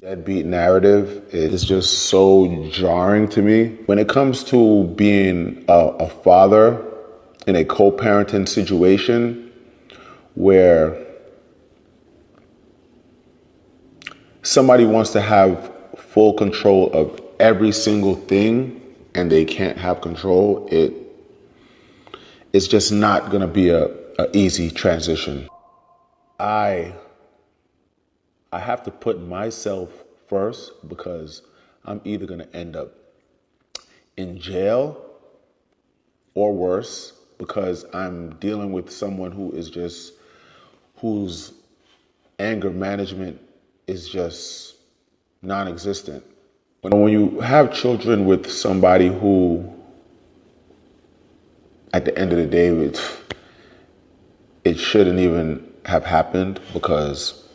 Deadbeat narrative is just so jarring to me. When it comes to being a father in a co-parenting situation where somebody wants to have full control of every single thing and they can't have control, it's just not gonna be a easy transition. I have to put myself first because I'm either gonna end up in jail or worse because I'm dealing with someone whose anger management is just non-existent. When you have children with somebody who, at the end of the day, it shouldn't even have happened because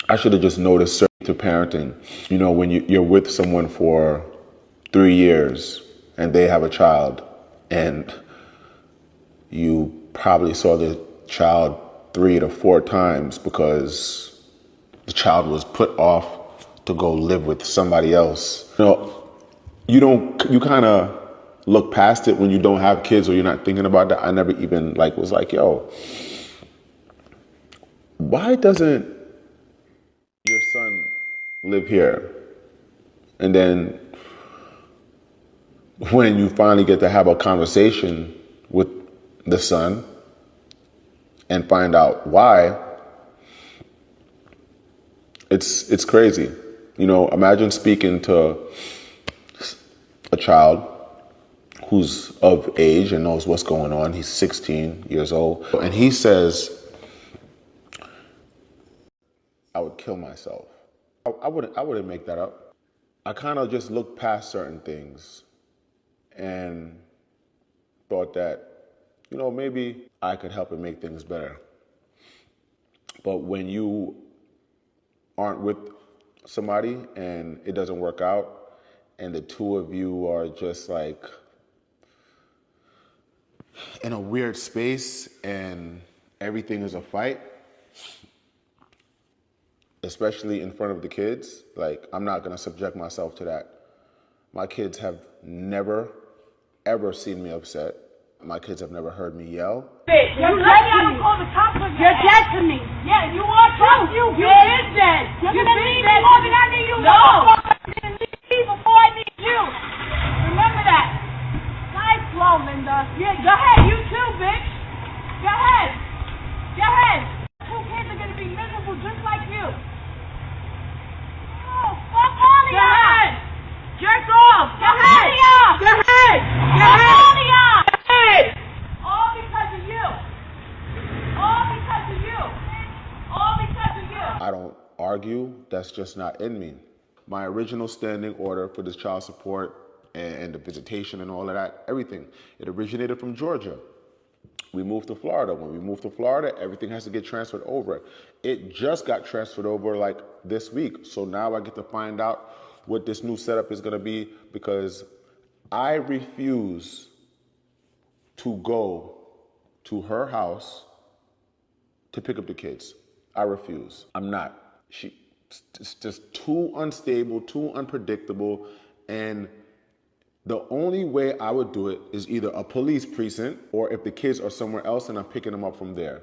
I should have just noticed to parenting. You know, when you're with someone for 3 years and they have a child and you probably saw the child 3 to 4 times because the child was put off to go live with somebody else. You kind of look past it when you don't have kids or you're not thinking about that. I never even was like, yo, why doesn't your son live here? And then when you finally get to have a conversation with the son and find out why, it's crazy. Imagine speaking to a child who's of age and knows what's going on. He's 16 years old. And he says, I would kill myself. I wouldn't make that up. I kind of just looked past certain things and thought that, maybe I could help and make things better. But when you aren't with somebody and it doesn't work out and the two of you are just in a weird space and everything is a fight, especially in front of the kids, I'm not gonna subject myself to that. My kids have never, ever seen me upset. My kids have never heard me yell. Bitch, you're lucky I don't call the cops on you. You're dead to me. Yeah, you are too. You is dead. You're gonna leave me more than I need you. No. You're gonna leave before I need you. Remember that. Nice flow, Linda. Yeah, go ahead. You too, bitch. Go ahead. Go ahead. 2 kids are gonna be miserable just like you. Oh, fuck all of y'all. Go ahead. Jerk off. Go ahead. Go ahead. Go ahead. All of y'all. All because of you. All because of you. All because of you. I don't argue. That's just not in me. My original standing order for this child support and the visitation and all of that, everything, it originated from Georgia. We moved to Florida. When we moved to Florida, everything has to get transferred over. It just got transferred over this week. So now I get to find out what this new setup is gonna be because I refuse to go to her house to pick up the kids. I refuse. I'm not. It's just too unstable, too unpredictable, and the only way I would do it is either a police precinct or if the kids are somewhere else and I'm picking them up from there.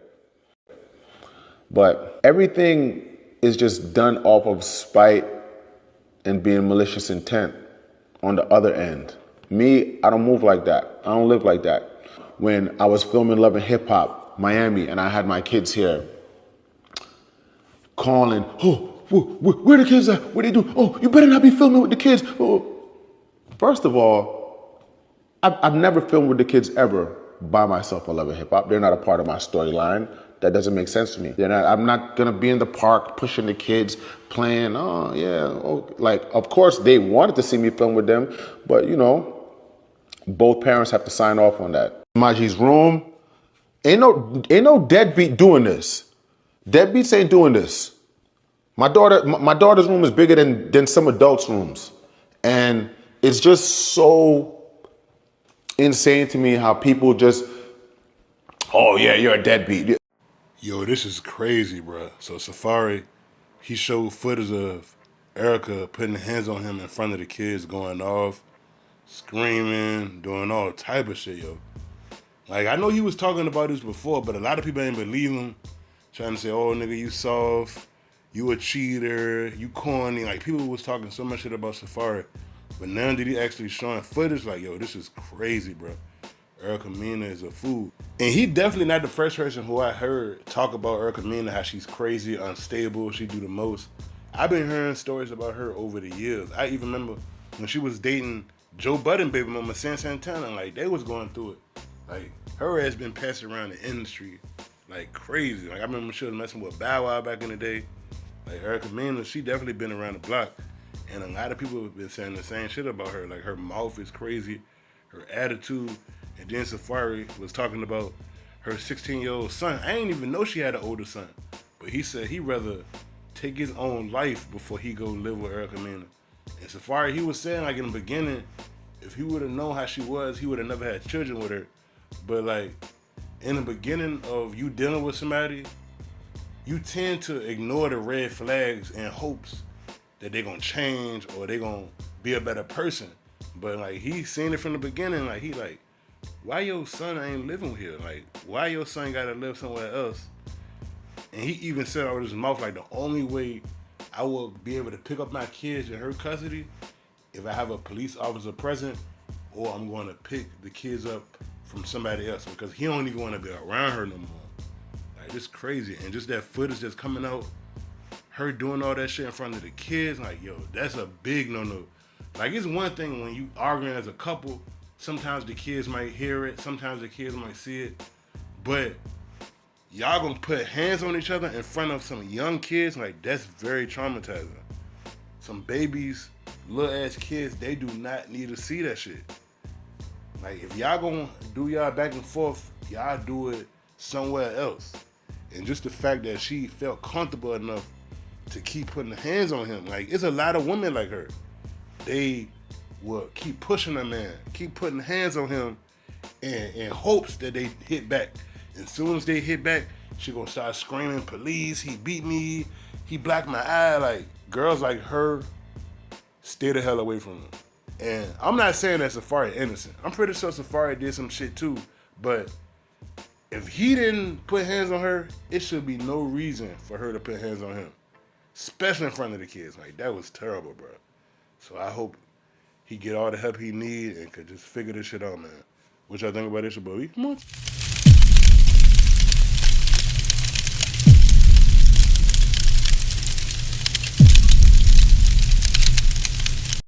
But everything is just done off of spite and being malicious intent on the other end. Me, I don't move like that. I don't live like that. When I was filming Love and Hip Hop, Miami, and I had my kids here calling, oh, where the kids at? What they do? Oh, you better not be filming with the kids. Oh. First of all, I've never filmed with the kids ever by myself on Love and Hip Hop. They're not a part of my storyline. That doesn't make sense to me. I'm not gonna be in the park pushing the kids, playing, oh yeah. Oh. Of course they wanted to see me film with them, but both parents have to sign off on that. Maji's room, ain't no deadbeat doing this. Deadbeats ain't doing this. My daughter's room is bigger than some adults' rooms. And it's just so insane to me how people just, oh yeah, you're a deadbeat. Yo, this is crazy, bro. So Safaree, he showed footage of Erica putting hands on him in front of the kids, going off, screaming, doing all type of shit, yo. Like, I know he was talking about this before, but a lot of people ain't believe him. Trying to say, oh, nigga, you soft, you a cheater, you corny. Like, people was talking so much shit about Safaree. But now that he actually showing footage, like, yo, this is crazy, bro. Erica Mena is a fool. And he definitely not the first person who I heard talk about Erica Mena, how she's crazy, unstable, she do the most. I've been hearing stories about her over the years. I even remember when she was dating Joe Budden baby mama San Santana, like they was going through it. Like her ass been passed around the industry like crazy. Like I remember she was messing with Bow Wow back in the day. Like Erica Mena, she definitely been around the block. And a lot of people have been saying the same shit about her. Like her mouth is crazy, her attitude. And then Safaree was talking about her 16-year-old son. I didn't even know she had an older son. But he said he'd rather take his own life before he go live with Erica Mena. And Safaree, he was saying like in the beginning, if he would have known how she was, he would have never had children with her. But like in the beginning of you dealing with somebody, you tend to ignore the red flags in hopes that they're gonna change or they're gonna be a better person. But like he seen it from the beginning, like he like, why your son ain't living here? Like, why your son gotta live somewhere else? And he even said out of his mouth, like, the only way I will be able to pick up my kids in her custody if I have a police officer present, or I'm going to pick the kids up from somebody else because he don't even want to be around her no more. Like, it's crazy. And just that footage that's coming out, her doing all that shit in front of the kids, like, yo, that's a big no-no. Like, it's one thing when you arguing as a couple, sometimes the kids might hear it, sometimes the kids might see it, but y'all gonna put hands on each other in front of some young kids, like, that's very traumatizing. Some babies, little ass kids, they do not need to see that shit. Like, if y'all gonna do y'all back and forth, y'all do it somewhere else. And just the fact that she felt comfortable enough to keep putting hands on him, like, it's a lot of women like her. They will keep pushing a man, keep putting hands on him in hopes that they hit back. And as soon as they hit back, she gonna start screaming, police, he beat me, he blacked my eye. Like, girls like her, stay the hell away from him. And I'm not saying that Safaree innocent. I'm pretty sure Safaree did some shit too, but if he didn't put hands on her, it should be no reason for her to put hands on him. Especially in front of the kids. Like, that was terrible, bro. So I hope he get all the help he need and could just figure this shit out, man. What y'all think about this, your boy? Come on.